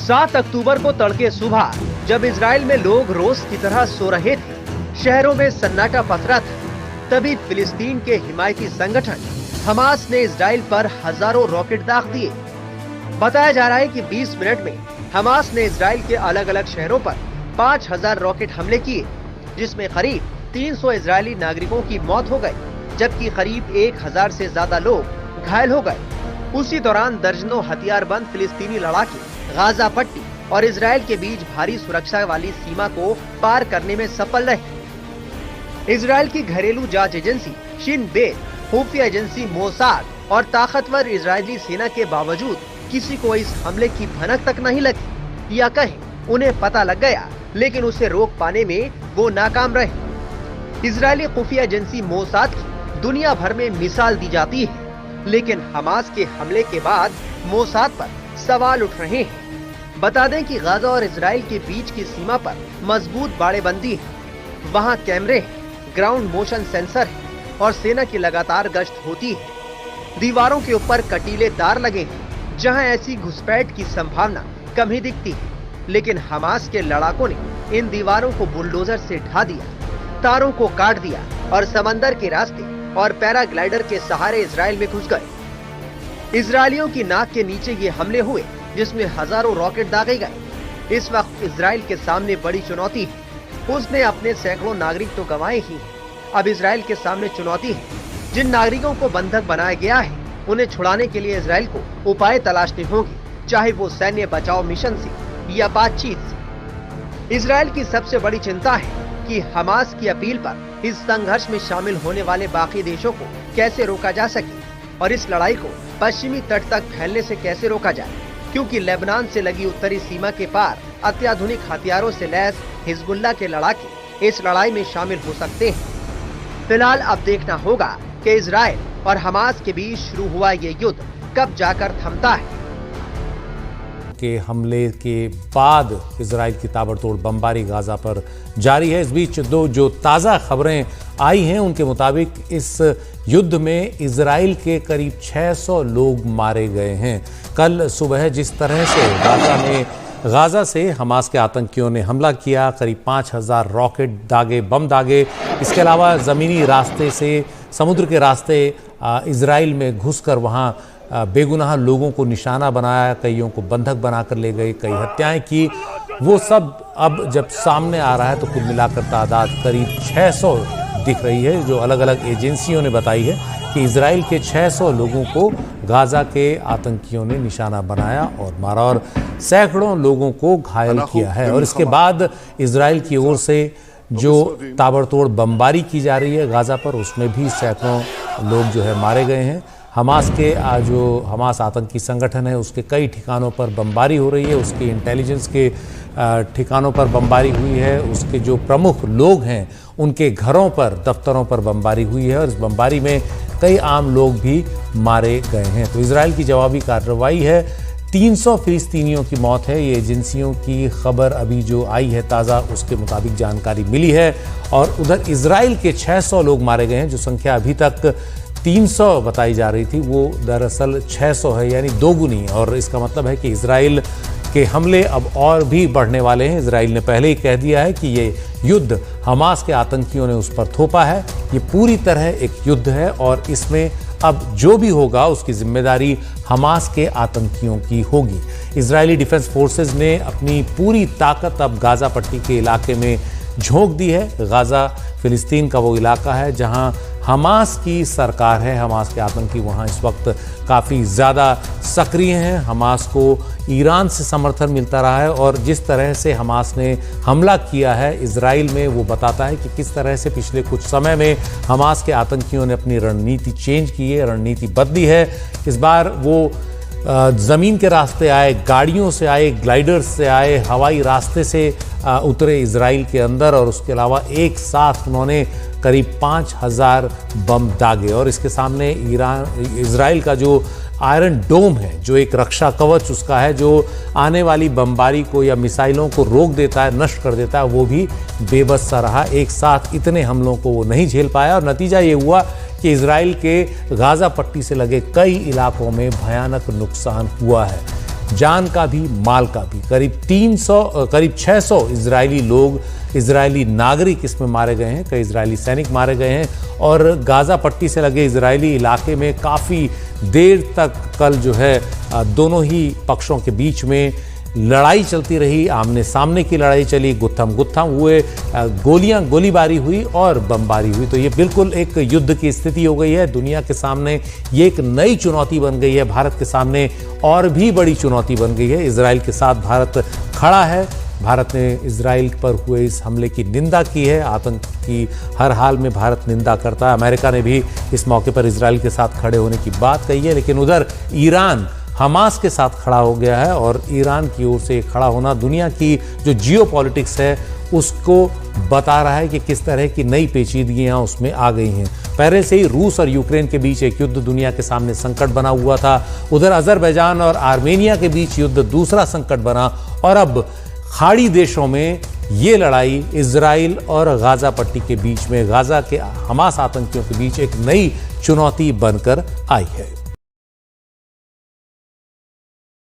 7 अक्टूबर को तड़के सुबह जब इजराइल में लोग रोज की तरह सो रहे थे, शहरों में सन्नाटा पसरा था, तभी फिलिस्तीन के हिमायती संगठन हमास ने इजराइल पर हजारों रॉकेट दाग दिए। बताया जा रहा है कि 20 मिनट में हमास ने इजराइल के अलग अलग शहरों पर 5000 रॉकेट हमले किए, जिसमें करीब 300 इजरायली नागरिकों की मौत हो गई, जबकि करीब 1000 से ज्यादा लोग घायल हो गए। उसी दौरान दर्जनों हथियारबंद फिलिस्तीनी लड़ाके गाजा पट्टी और इजराइल के बीच भारी सुरक्षा वाली सीमा को पार करने में सफल रहे। इजराइल की घरेलू जांच एजेंसी शिन बेत, खुफिया एजेंसी मोसाद और ताकतवर इजरायली सेना के बावजूद किसी को इस हमले की भनक तक नहीं लगी, या कहें उन्हें पता लग गया लेकिन उसे रोक पाने में वो नाकाम रहे। इजरायली खुफिया एजेंसी मोसाद की दुनिया भर में मिसाल दी जाती है, लेकिन हमास के हमले के बाद मोसाद पर सवाल उठ रहे हैं। बता दें कि गाजा और इजराइल के बीच की सीमा पर मजबूत बाड़ेबंदी है, वहां कैमरे हैं, ग्राउंड मोशन सेंसर है और सेना की लगातार गश्त होती है। दीवारों के ऊपर कटीले तार लगे हैं, जहां ऐसी घुसपैठ की संभावना कम ही दिखती है, लेकिन हमास के लड़ाकों ने इन दीवारों को बुलडोजर से ढा दिया, तारों को काट दिया और समंदर के रास्ते और पैराग्लाइडर के सहारे इजराइल में घुस गए। इजरायलियों की नाक के नीचे ये हमले हुए, जिसमें हजारों रॉकेट दागे गए। इस वक्त इजराइल के सामने बड़ी चुनौती है। उसने अपने सैकड़ों नागरिक तो गंवाए ही हैं। अब इजराइल के सामने चुनौती है, जिन नागरिकों को बंधक बनाया गया है उन्हें छुड़ाने के लिए इजराइल को उपाय तलाशने होंगे, चाहे वो सैन्य बचाव मिशन से या बातचीत से। इजराइल की सबसे बड़ी चिंता है कि हमास की अपील पर इस संघर्ष में शामिल होने वाले बाकी देशों को कैसे रोका जा सके और इस लड़ाई को पश्चिमी तट तक फैलने से कैसे रोका जाए, क्योंकि लेबनान से लगी उत्तरी सीमा के पार अत्याधुनिक हथियारों से लैस हिजबुल्लाह के लड़ाके इस लड़ाई में शामिल हो सकते हैं। फिलहाल अब देखना होगा कि इजराइल और हमास के बीच शुरू हुआ ये युद्ध कब जाकर थमता है। के हमले के बाद इजराइल की ताबड़तोड़ बमबारी गाजा पर जारी है। इस बीच दो जो ताज़ा खबरें आई हैं उनके मुताबिक इस युद्ध में इजराइल के करीब 600 लोग मारे गए हैं। कल सुबह जिस तरह से गाजा से हमास के आतंकियों ने हमला किया, करीब 5000 रॉकेट दागे, बम दागे, इसके अलावा ज़मीनी रास्ते से, समुद्र के रास्ते इजराइल में घुसकर वहाँ बेगुनाह लोगों को निशाना बनाया, कईयों को बंधक बनाकर ले गए, कई हत्याएं की। वो सब अब जब सामने आ रहा है तो कुल मिलाकर तादाद करीब 600 दिख रही है, जो अलग अलग एजेंसियों ने बताई है कि इजराइल के 600 लोगों को गाजा के आतंकियों ने निशाना बनाया और मारा और सैकड़ों लोगों को घायल किया है। और इसके बाद इजराइल की ओर से जो ताबड़तोड़ बमबारी की जा रही है गाजा पर, उसमें भी सैकड़ों लोग जो है मारे गए हैं। हमास के जो हमास आतंकी संगठन है उसके कई ठिकानों पर बमबारी हो रही है, उसके इंटेलिजेंस के ठिकानों पर बमबारी हुई है, उसके जो प्रमुख लोग हैं उनके घरों पर, दफ्तरों पर बमबारी हुई है और इस बमबारी में कई आम लोग भी मारे गए हैं। तो इजराइल की जवाबी कार्रवाई है। 300 फिलिस्तीनियों की मौत है, ये एजेंसियों की खबर अभी जो आई है ताज़ा, उसके मुताबिक जानकारी मिली है। और उधर इजराइल के 600 लोग मारे गए हैं। जो संख्या अभी तक 300 बताई जा रही थी वो दरअसल 600 है, यानी दोगुनी। और इसका मतलब है कि इजराइल के हमले अब और भी बढ़ने वाले हैं। इजराइल ने पहले ही कह दिया है कि ये युद्ध हमास के आतंकियों ने उस पर थोपा है, ये पूरी तरह एक युद्ध है और इसमें अब जो भी होगा उसकी जिम्मेदारी हमास के आतंकियों की होगी। इजरायली डिफेंस फोर्सेस ने अपनी पूरी ताकत अब गाजा पट्टी के इलाके में झोंक दी है। गाजा फिलिस्तीन का वो इलाका है जहां हमास की सरकार है, हमास के आतंकी वहां इस वक्त काफ़ी ज़्यादा सक्रिय हैं। हमास को ईरान से समर्थन मिलता रहा है और जिस तरह से हमास ने हमला किया है इजराइल में, वो बताता है कि किस तरह से पिछले कुछ समय में हमास के आतंकियों ने अपनी रणनीति चेंज की है, रणनीति बदली है। इस बार वो ज़मीन के रास्ते आए, गाड़ियों से आए, ग्लाइडर्स से आए, हवाई रास्ते से उतरे इजराइल के अंदर और उसके अलावा एक साथ उन्होंने करीब 5000 बम दागे। और इसके सामने इजराइल का जो आयरन डोम है, जो एक रक्षा कवच उसका है, जो आने वाली बमबारी को या मिसाइलों को रोक देता है, नष्ट कर देता है, वो भी बेबस सा रहा। एक साथ इतने हमलों को वो नहीं झेल पाया और नतीजा ये हुआ कि इजराइल के गाजा पट्टी से लगे कई इलाकों में भयानक नुकसान हुआ है। जान का भी माल का भी। करीब 600 इजरायली लोग, इजरायली नागरिक इसमें मारे गए हैं, कई इजरायली सैनिक मारे गए हैं और गाजा पट्टी से लगे इजरायली इलाके में काफ़ी देर तक कल जो है दोनों ही पक्षों के बीच में लड़ाई चलती रही, आमने सामने की लड़ाई चली, गुत्थम हुए, गोलीबारी हुई और बमबारी हुई। तो ये बिल्कुल एक युद्ध की स्थिति हो गई है दुनिया के सामने। ये एक नई चुनौती बन गई है भारत के सामने, और भी बड़ी चुनौती बन गई है। इजराइल के साथ भारत खड़ा है। भारत ने इजराइल पर हुए इस हमले की निंदा की है। आतंक की हर हाल में भारत निंदा करता है। अमेरिका ने भी इस मौके पर इजराइल के साथ खड़े होने की बात कही है। लेकिन उधर ईरान हमास के साथ खड़ा हो गया है और ईरान की ओर से खड़ा होना दुनिया की जो जियोपॉलिटिक्स है उसको बता रहा है कि किस तरह की नई पेचीदगियां उसमें आ गई हैं। पहले से ही रूस और यूक्रेन के बीच एक युद्ध दुनिया के सामने संकट बना हुआ था। उधर अजरबैजान और आर्मेनिया के बीच युद्ध दूसरा संकट बना और अब खाड़ी देशों में ये लड़ाई इजराइल और गाजा पट्टी के बीच में, गाजा के हमास आतंकियों के बीच एक नई चुनौती बनकर आई है।